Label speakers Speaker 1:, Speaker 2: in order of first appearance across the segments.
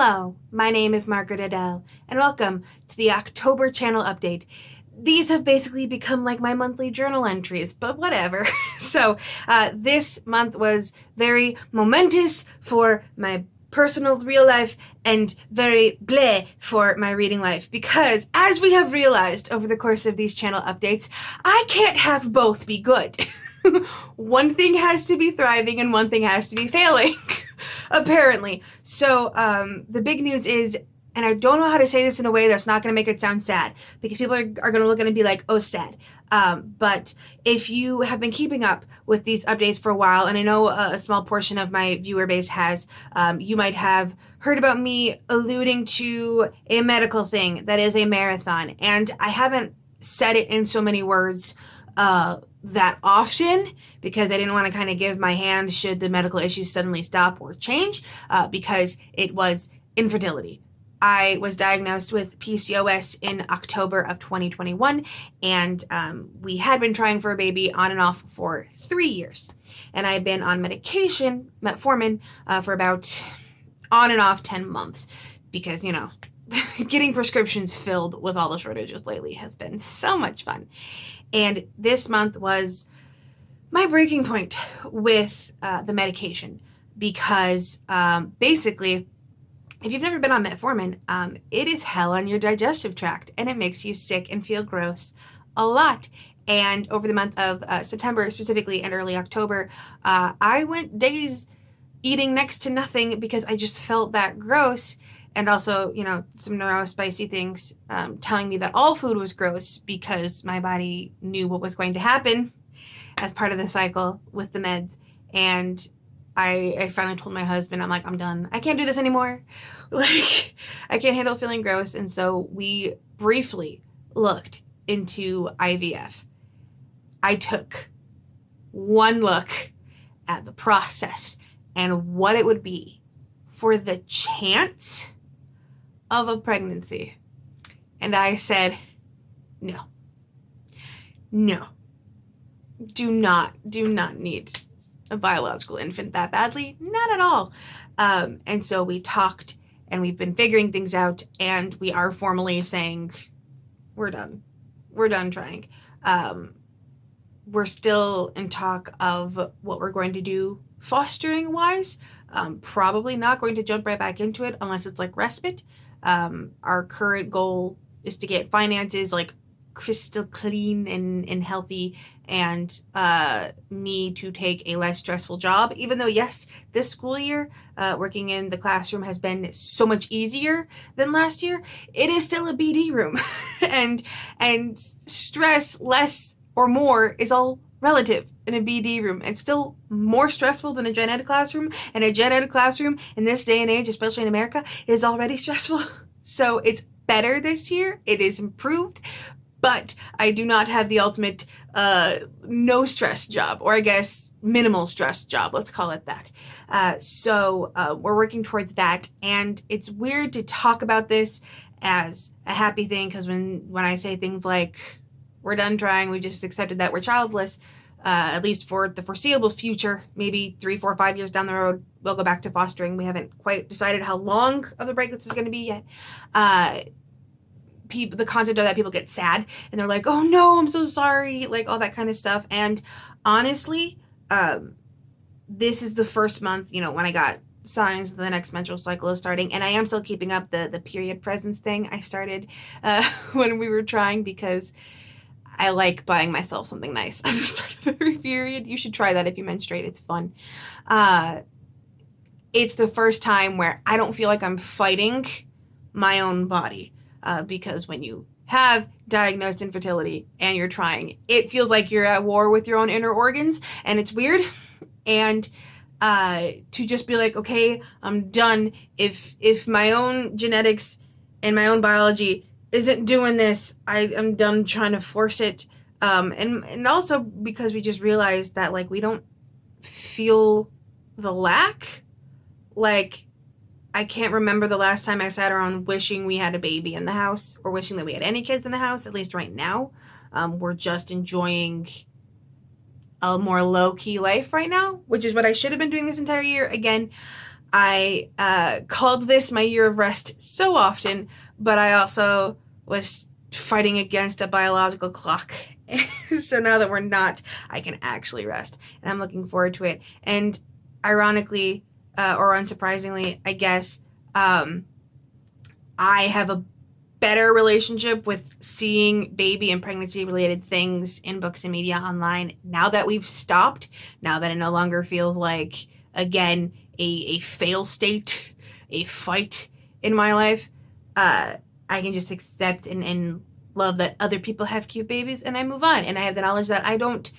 Speaker 1: Hello, my name is Margaret Adele, and welcome to the October channel update. These have basically become like my monthly journal entries, but whatever. This month was very momentous for my personal real life and very bleh for my reading life, because as we have realized over the course of these channel updates, I can't have both be good. One thing has to be thriving and one thing has to be failing, apparently. So the big news is, and I don't know how to say this in a way that's not going to make it sound sad, because people are going to look at it and be like, oh, sad. But if you have been keeping up with these updates for a while, and I know a small portion of my viewer base has, you might have heard about me alluding to a medical thing that is a marathon. And I haven't said it in so many words that often, because I didn't want to kind of give my hand should the medical issues suddenly stop or change, because it was infertility. I was diagnosed with PCOS in October of 2021, and we had been trying for a baby on and off for 3 years. And I had been on medication, metformin, for about on and off 10 months, because, you know, getting prescriptions filled with all the shortages lately has been so much fun. And this month was my breaking point with the medication, because basically, if you've never been on metformin, it is hell on your digestive tract, and it makes you sick and feel gross a lot. And over the month of September specifically and early October, I went days eating next to nothing because I just felt that gross. And also, you know, some neurospicy things telling me that all food was gross, because my body knew what was going to happen as part of the cycle with the meds. And I finally told my husband, I'm like, I'm done. I can't do this anymore. Like, I can't handle feeling gross. And so we briefly looked into IVF. I took one look at the process and what it would be for the chance of a pregnancy. And I said, no, do not need a biological infant that badly, not at all. And so we talked, and we've been figuring things out, and we are formally saying, we're done trying. We're still in talk of what we're going to do fostering wise. Probably not going to jump right back into it unless it's like respite. Our current goal is to get finances like crystal clean and healthy, and me to take a less stressful job, even though, yes, this school year working in the classroom has been so much easier than last year. It is still a BD room and stress less or more is all relative in a BD room. It's still more stressful than a gen ed classroom, and a gen ed classroom in this day and age, especially in America, is already stressful. So it's better this year. It is improved, but I do not have the ultimate no stress job, or I guess minimal stress job. Let's call it that. So we're working towards that, and it's weird to talk about this as a happy thing, because when I say things like we're done trying, we just accepted that we're childless, at least for the foreseeable future, maybe 3, 4, 5 years down the road, we'll go back to fostering. We haven't quite decided how long of a break this is going to be yet. The concept of that, people get sad and they're like, oh no, I'm so sorry, like all that kind of stuff. And honestly, this is the first month, you know, when I got signs the next menstrual cycle is starting, and I am still keeping up the period presence thing I started when we were trying, because I like buying myself something nice at the start of every period. You should try that if you menstruate. It's fun. It's the first time where I don't feel like I'm fighting my own body, because when you have diagnosed infertility and you're trying, it feels like you're at war with your own inner organs, and it's weird. And to just be like, okay, I'm done. If my own genetics and my own biology isn't doing this, I'm done trying to force it. And also because we just realized that, like, we don't feel the lack. Like, I can't remember the last time I sat around wishing we had a baby in the house, or wishing that we had any kids in the house, at least right now. We're just enjoying a more low-key life right now, which is what I should have been doing this entire year. Again, I called this my year of rest so often, but I also was fighting against a biological clock. So now that we're not, I can actually rest, and I'm looking forward to it. And ironically, or unsurprisingly, I guess, I have a better relationship with seeing baby and pregnancy related things in books and media online now that we've stopped, now that it no longer feels like, again, a fail state, a fight in my life. I can just accept and love that other people have cute babies, and I move on. And I have the knowledge that I don't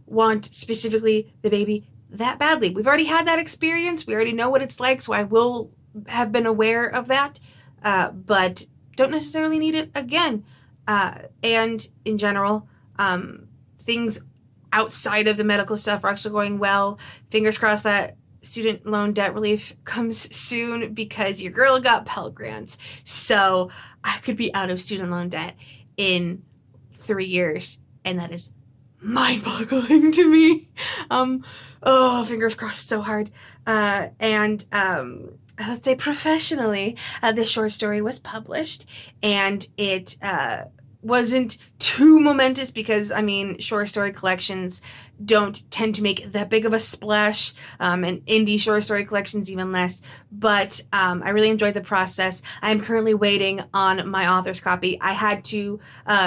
Speaker 1: want specifically the baby that badly. We've already had that experience. We already know what it's like, so I will have been aware of that, but don't necessarily need it again. And in general, things outside of the medical stuff are actually going well. Fingers crossed that student loan debt relief comes soon, because your girl got Pell Grants. So I could be out of student loan debt in 3 years, and that is mind-boggling to me. Oh, fingers crossed so hard. And let's say professionally, this short story was published, and it wasn't too momentous because, I mean, short story collections don't tend to make that big of a splash, and indie short story collections even less, but I really enjoyed the process. I'm currently waiting on my author's copy. I had to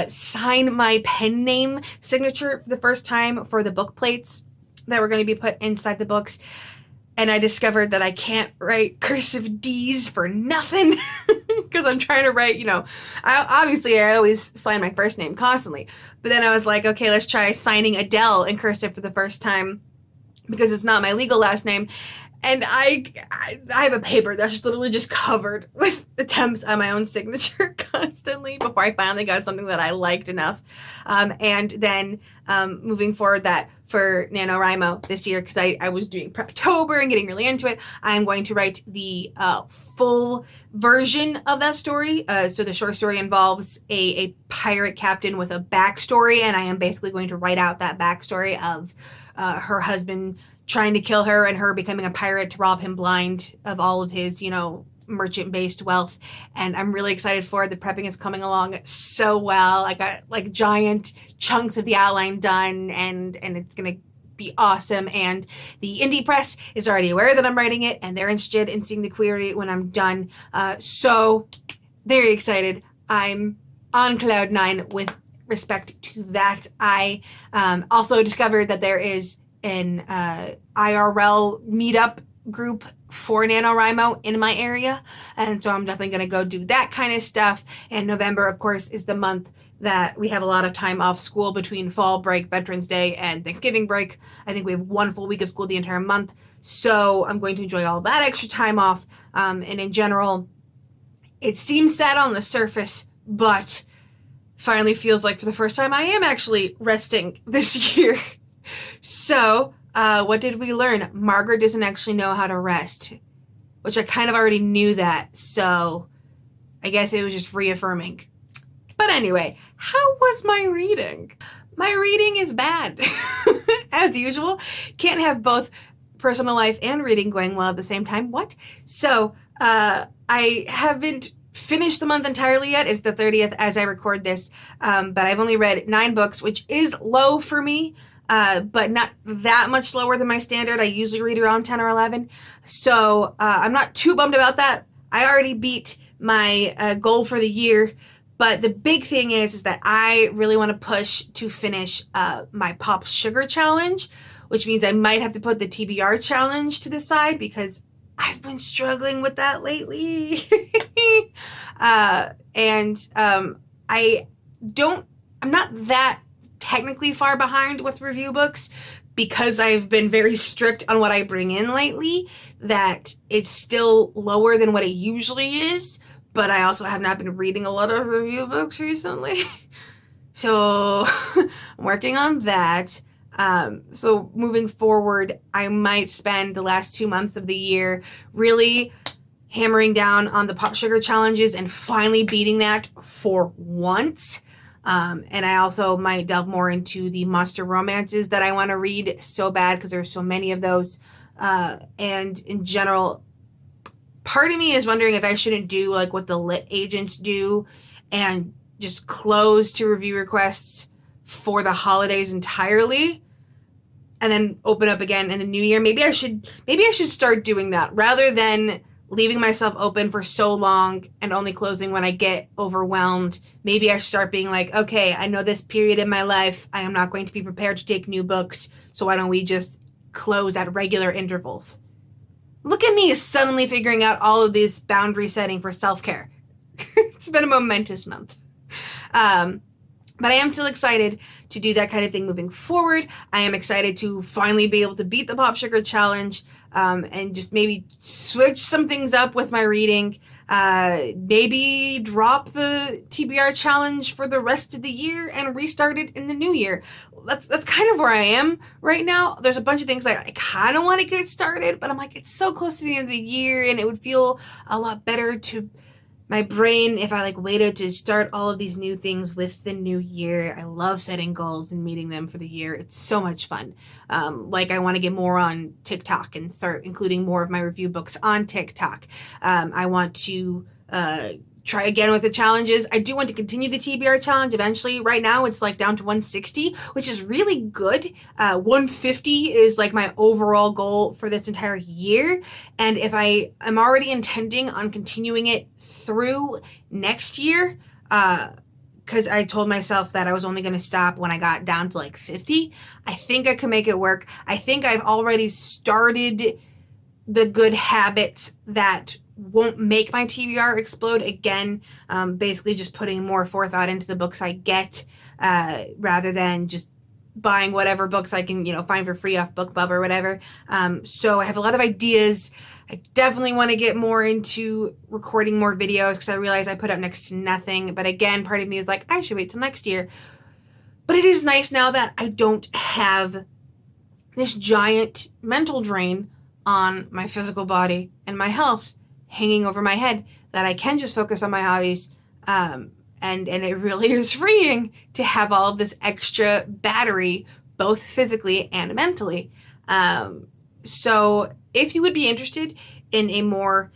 Speaker 1: sign my pen name signature for the first time for the book plates that were going to be put inside the books. And I discovered that I can't write cursive D's for nothing because I'm trying to write, I always sign my first name constantly. But then I was like, okay, let's try signing Adele in cursive for the first time because it's not my legal last name. And I have a paper that's just literally just covered with attempts at my own signature constantly before I finally got something that I liked enough. And then moving forward, that for NaNoWriMo this year, because I was doing Preptober and getting really into it, I'm going to write the full version of that story. So the short story involves a pirate captain with a backstory, and I am basically going to write out that backstory of her husband trying to kill her and her becoming a pirate to rob him blind of all of his, merchant-based wealth. And I'm really excited for it. The prepping is coming along so well. I got like giant chunks of the outline done, and it's going to be awesome. And the indie press is already aware that I'm writing it, and they're interested in seeing the query when I'm done. So very excited. I'm on cloud nine with respect to that. I also discovered that there is an IRL meetup group for NaNoWriMo in my area, and so I'm definitely going to go do that kind of stuff. And November, of course, is the month that we have a lot of time off school between fall break, Veterans Day, and Thanksgiving break. I think we have 1 full week of school the entire month, so I'm going to enjoy all that extra time off. And in general, it seems sad on the surface, but finally feels like for the first time I am actually resting this year. So, what did we learn? Margaret doesn't actually know how to rest, which I kind of already knew that, so I guess it was just reaffirming. But anyway, how was my reading? My reading is bad. As usual, can't have both personal life and reading going well at the same time. What? So, I haven't finished the month entirely yet. It's the 30th as I record this, but I've only read 9 books, which is low for me. But not that much lower than my standard. I usually read around 10 or 11. So I'm not too bummed about that. I already beat my goal for the year. But the big thing is that I really want to push to finish my Pop Sugar Challenge, which means I might have to put the TBR Challenge to the side because I've been struggling with that lately. I'm not that technically far behind with review books because I've been very strict on what I bring in lately, that it's still lower than what it usually is, but I also have not been reading a lot of review books recently. So I'm working on that. So moving forward, I might spend the last 2 months of the year really hammering down on the Pop Sugar challenges and finally beating that for once. And I also might delve more into the monster romances that I want to read so bad because there's so many of those. And in general, part of me is wondering if I shouldn't do like what the lit agents do and just close to review requests for the holidays entirely and then open up again in the new year. Maybe I should start doing that rather than leaving myself open for so long and only closing when I get overwhelmed. Maybe I start being like, okay, I know this period in my life I am not going to be prepared to take new books, so why don't we just close at regular intervals? Look at me suddenly figuring out all of this boundary setting for self-care. It's been a momentous month. But I am still excited to do that kind of thing moving forward. I am excited to finally be able to beat the Pop Sugar Challenge, and just maybe switch some things up with my reading. Maybe drop the TBR challenge for the rest of the year and restart it in the new year. That's kind of where I am right now. There's a bunch of things that I kind of want to get started, but I'm like, it's so close to the end of the year, and it would feel a lot better to my brain if I like waited to start all of these new things with the new year. I love setting goals and meeting them for the year. It's so much fun. Like I want to get more on TikTok and start including more of my review books on TikTok. I want to try again with the challenges. I do want to continue the TBR challenge eventually. Right now it's like down to 160, which is really good. 150 is like my overall goal for this entire year. And if I am already intending on continuing it through next year, because I told myself that I was only going to stop when I got down to like 50, I think I can make it work. I think I've already started the good habits that won't make my TBR explode again. Basically just putting more forethought into the books I get, rather than just buying whatever books I can, find for free off BookBub or whatever. So I have a lot of ideas. I definitely want to get more into recording more videos because I realize I put up next to nothing. But again, part of me is like, I should wait till next year. But it is nice now that I don't have this giant mental drain on my physical body and my health hanging over my head, that I can just focus on my hobbies. And it really is freeing to have all of this extra battery, both physically and mentally. So if you would be interested in a more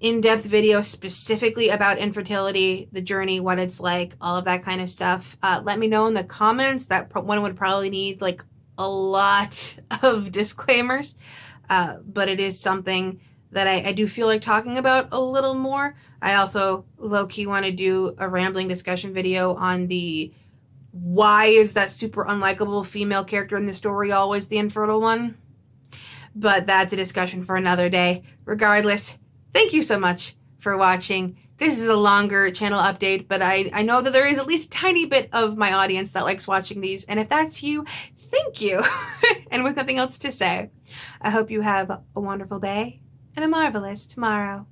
Speaker 1: in-depth video specifically about infertility, the journey, what it's like, all of that kind of stuff, let me know in the comments. That one would probably need like a lot of disclaimers, but it is something that I do feel like talking about a little more. I also low-key want to do a rambling discussion video on the why is that super unlikable female character in the story always the infertile one? But that's a discussion for another day. Regardless, thank you so much for watching. This is a longer channel update, but I know that there is at least a tiny bit of my audience that likes watching these, and if that's you, thank you. And with nothing else to say, I hope you have a wonderful day and a marvelous tomorrow.